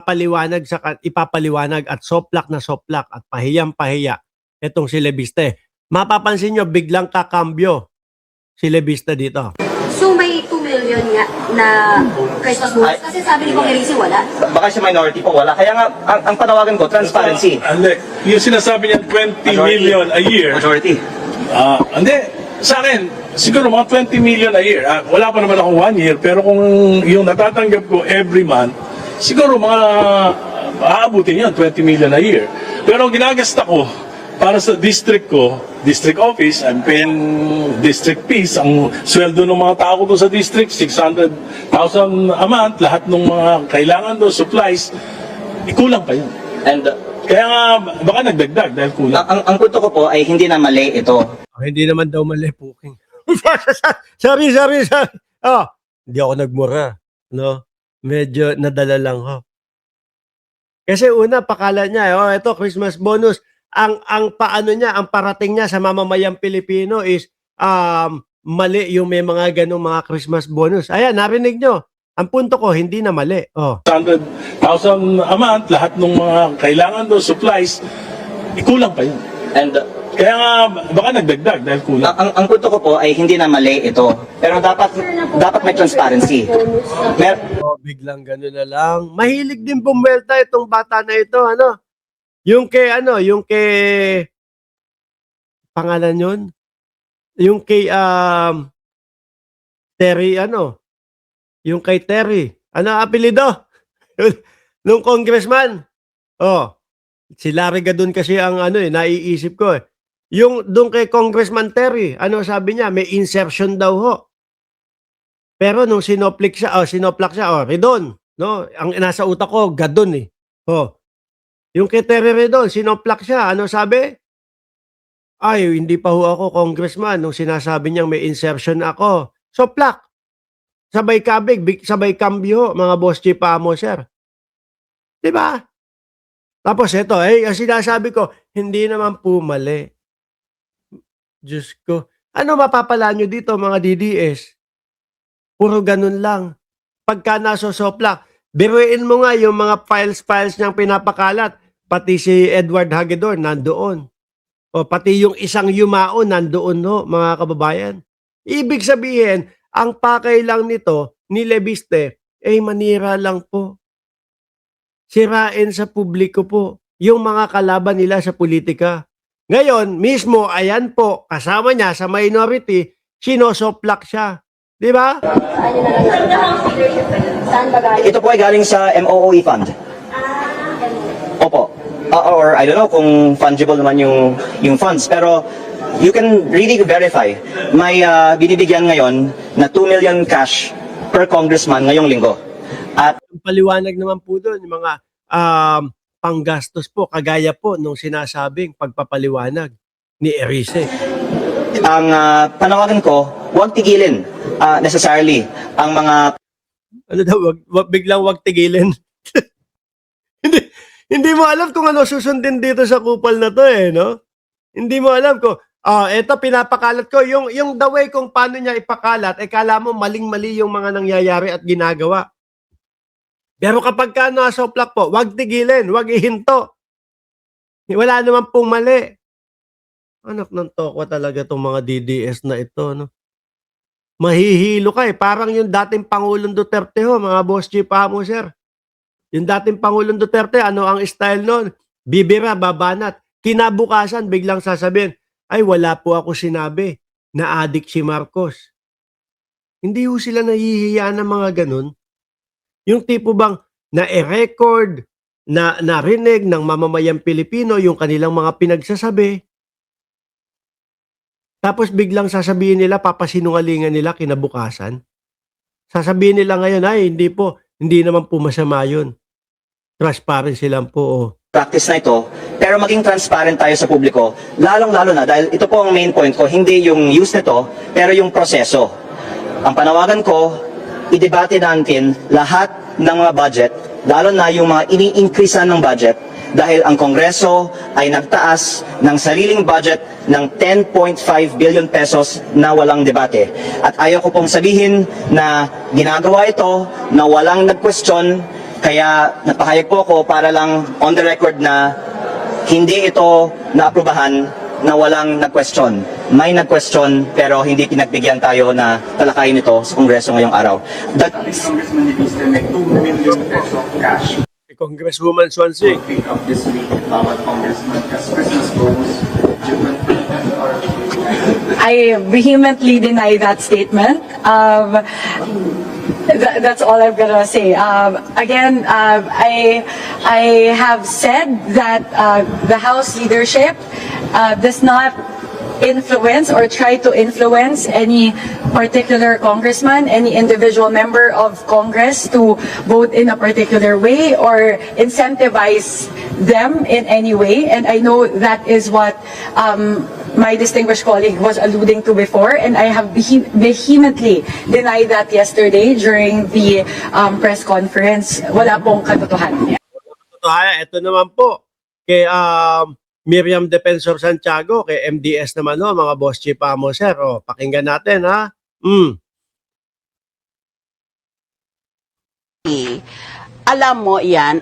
Paliwanag ipapaliwanag at soplak na soplak at pahiyang-pahiya itong si Lebiste. Mapapansin nyo, biglang kakambyo si Lebiste dito. So may 2 million nga na Christmas bonus? Kasi sabi ni Kong Erisi wala. Baka siya minority po, wala. Kaya nga, ang panawagan ko, transparency. Yung sinasabi niya 20 million a year. Majority. Hindi. Sa akin, siguro mga 20 million a year. Wala pa naman akong 1 year, pero kung yung natatanggap ko every month, siguro mga aabutin yun, 20 million a year. Pero ang ginagasta ko para sa district ko, district office, I'm paying district fees. Ang sweldo ng mga tao ko doon sa district, 600,000 a month. Lahat ng mga kailangan doon, supplies, ikulang pa yun. And Kaya nga, baka nagdagdag dahil kulang. ang punto ko po ay hindi na mali ito. Hindi naman daw mali, Puking. sorry. Hindi ako nagmura. No? Medyo nadala lang ho. Kasi una, pakala niya, ito, Christmas bonus. Ang paano niya, ang parating niya sa mamamayang Pilipino is mali yung may mga ganong mga Christmas bonus. Ayan, narinig nyo. Ang punto ko, hindi na mali. 600,000 a month, lahat ng mga kailangan doon, supplies, ikulang pa yun. And Kaya nga, baka nagdagdag dahil kulang. ang punto ko po ay hindi na mali ito. Pero dapat may transparency. Biglang gano'n na lang. Mahilig din bumwelta itong bata na ito, ano? Yung kay pangalan yun? Yung kay Terry, yung kay Terry. Ano ang apelido? Nung congressman. Si Larry Gadon kasi ang naiisip ko eh. Yung doon kay Congressman Terry, sabi niya? May insertion daw ho. Pero nung sinoplak siya, Redon. No? Ang nasa utak ko, Gadon eh. Yung kay Terry Redon, sinoplak siya. Ano sabi? Ay, hindi pa ho ako congressman nung sinasabi niyang may insertion ako. Soplak. Sabay kabig, sabay kambyo, mga boss chief amo, sir. Diba? Tapos ito, ang sinasabi ko, hindi naman po mali. Diyos ko. Ano mapapala nyo dito, mga DDS? Puro ganun lang. Pagka nasosoplak, biruin mo nga yung mga files niyang pinapakalat. Pati si Edward Hagedorn nandoon. Pati yung isang yumao nandoon ho, mga kababayan. Ibig sabihin, ang pakay lang nito ni Lebiste, manira lang po. Sirain sa publiko po. Yung mga kalaban nila sa politika. Ngayon, mismo, ayan po, kasama niya sa minority, sinosoplak siya. Di ba? Ito po ay galing sa MOOE fund. Opo. Or I don't know kung fungible naman yung funds. Pero you can really verify. May binibigyan ngayon na 2 million cash per congressman ngayong linggo. At paliwanag naman po doon, yung mga panggastos po, kagaya po nung sinasabing pagpapaliwanag ni Erice. ang panawagan ko, huwag tigilin necessarily ang mga Biglang wag tigilin. hindi mo alam kung ano susundin dito sa kupal na to no? Hindi mo alam kung eto pinapakalat ko yung the way kung paano niya ipakalat, kala mo maling-mali yung mga nangyayari at ginagawa. Pero kapag ka nasoplak po, wag tigilin, wag ihinto. Wala naman pong mali. Anak ng tokwa talaga itong mga DDS na ito, no? Mahihilo ka parang yung dating Pangulong Duterte ho, mga boss chief amo, sir. Yung dating Pangulong Duterte, ano ang style nun? Bibira, babanat. Kinabukasan, biglang sasabihin, ay wala po ako sinabi na adik si Marcos. Hindi ho sila nahihiya ng mga ganun. Yung tipo bang na-record, na narinig ng mamamayang Pilipino yung kanilang mga pinagsasabi, tapos biglang sasabihin nila, papasinungalingan nila kinabukasan. Sasabihin nila ngayon, ay hindi naman po masama yun. Transparency lang po. practice na ito, pero maging transparent tayo sa publiko, lalong-lalo na dahil ito po ang main point ko, hindi yung use nito, pero yung proseso. Ang panawagan ko, i-debate natin lahat ng mga budget, lalo na yung mga ini-increasean ng budget, dahil ang Kongreso ay nagtaas ng sariling budget ng 10.5 billion pesos na walang debate. At ayaw ko pong sabihin na ginagawa ito, na walang nag-question, Kaya napahayag po ako para lang on the record na hindi ito naaprubahan na walang nag-question. May nag-question pero hindi pinagbigyan tayo na talakayin ito sa Kongreso ngayong araw. Congressman Lee still make 2 million pesos cash Si Congresswoman Swansea. to pick up this week at bawat congressman as Christmas goes. Different or I vehemently deny that statement. That's all I'm gonna say. Again, I have said that the House leadership does not influence or try to influence any particular congressman, any individual member of Congress to vote in a particular way or incentivize them in any way. And I know that is what my distinguished colleague was alluding to before, and I have vehemently denied that yesterday during the press conference. Wala pong katotohanan. Ito naman po, kay Miriam Defensor Santiago, kay MDS naman, no, mga boss chief mo, sir. O, pakinggan natin, ha? Alam mo yan,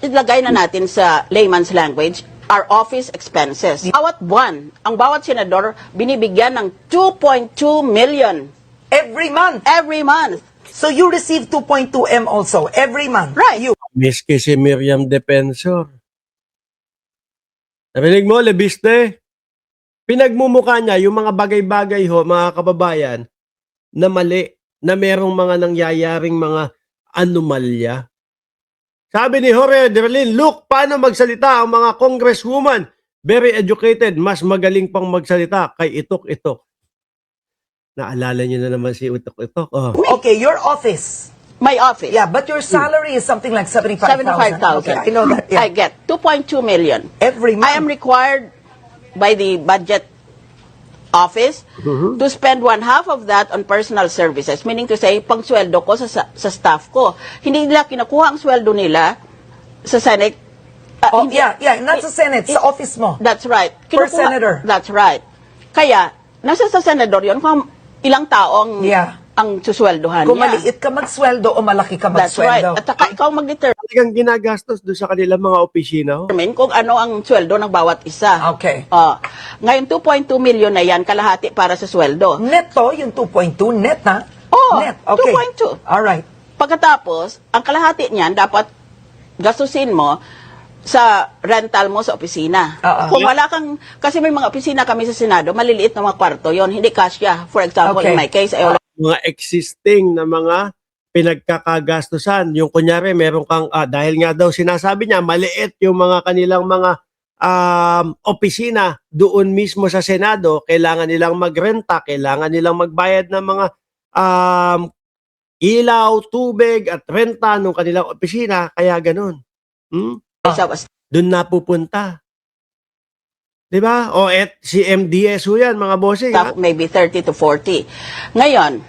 ilagay na natin sa layman's language, our office expenses. Bawat buwan, ang bawat senador binibigyan ng 2.2 million Every month. every month. So you receive 2.2 M also every month. Right. You. Miski si Miriam Defensor. Narinig mo, Lebiste? Pinagmumukha niya yung mga bagay-bagay ho, mga kababayan, na mali, na merong mga nangyayaring mga anomalya. Sabi ni Jorge Derlin, look, paano magsalita ang mga congresswoman? Very educated, mas magaling pang magsalita kay Itok-Itok. Naalala niyo na naman si Itok-Itok. Oh. Okay, your office. My office. Yeah, but your salary is something like 75,000. 75,000. Okay, I know that. Yeah. I get 2.2 million. Every month. I am required by the budget office to spend 1/2 of that on personal services, meaning to say, pangsweldo ko sa staff ko. Hindi nila kinukuha ang sweldo nila sa Senate. Oh, Hindi- yeah, not sa Senate, sa office mo. That's right. Per senator. That's right. Kaya, nasa sa senador yun kung ilang tao ang, Yeah. ang susweldohan Kung niya. maliit ka magsweldo o malaki ka That's right. magsweldo. At saka ikaw mag-determine Talagang ginagastos doon sa kanilang mga opisina ho. kung ano ang sweldo ng bawat isa. Okay. Ngayon, 2.2 million na yan, kalahati para sa sweldo. Net to, yung 2.2, net ha? Oh, net, okay. 2.2. Alright. Pagkatapos, ang kalahati niyan, dapat gastusin mo sa rental mo sa opisina. Kung wala kang, kasi may mga opisina kami sa Senado, maliliit na mga kwarto yon, hindi kasya. For example, Okay. in my case, I Mga existing na mga pinagkakagastusan. Yung kunyari, meron kang, dahil nga daw sinasabi niya, maliit yung mga kanilang mga opisina doon mismo sa Senado, kailangan nilang magrenta, kailangan nilang magbayad ng mga ilaw, tubig at renta ng kanilang opisina, kaya ganun. was Doon napupunta. 'Di ba? O si MDS ho yan, mga bossing. maybe 30 to 40. Ngayon,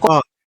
Oh,